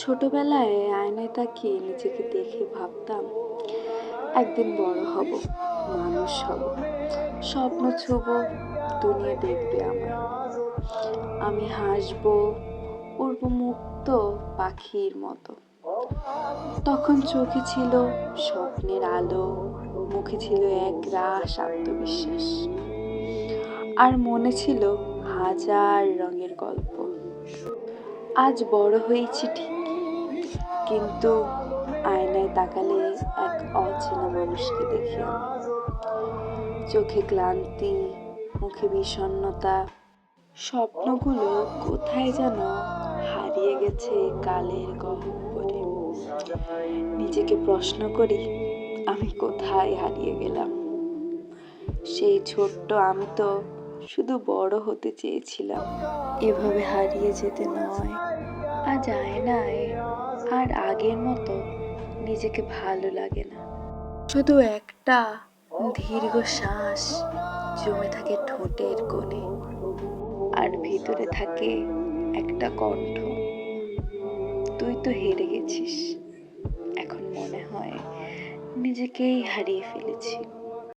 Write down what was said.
ছোটবেলায় আয়নায় তাকিয়ে নিজেকে দেখে ভাবতাম একদিন বড় হব, মানুষ হব, স্বপ্ন ছুব, দুনিয়া দেখবে আমায়। আমি হাসবো, উড়ব মুক্ত পাখির মতো। তখন চোখে ছিল স্বপ্নের আলো, মুখে ছিল এক রাস আত্মবিশ্বাস, আর মনে ছিল হাজার রঙের গল্প। আজ বড় হয়েছি ঠিকই, কিন্তু আয়নায় তাকালে এক অচেনা মানুষকে দেখি আমি। চোখে ক্লান্তি, মুখে বিষণ্ণতা, স্বপ্নগুলো কোথায় যেন হারিয়ে গেছে কালের গহ্বরে। নিজেকে প্রশ্ন করি, আমি কোথায় হারিয়ে গেলাম? সেই ছোট্ট আমি তো শুধু বড় হতে চেয়েছিলাম, এভাবে হারিয়ে যেতে নয়। আজ আয়নায় আর আগের মতো নিজেকে ভালো লাগে না। শুধু একটা দীর্ঘ শ্বাস জমে থাকে ঠোঁটের কোণে, আর ভিতরে থাকে একটা কণ্ঠ, তুই তো হেরে গেছিস। এখন মনে হয় নিজেকেই হারিয়ে ফেলেছি।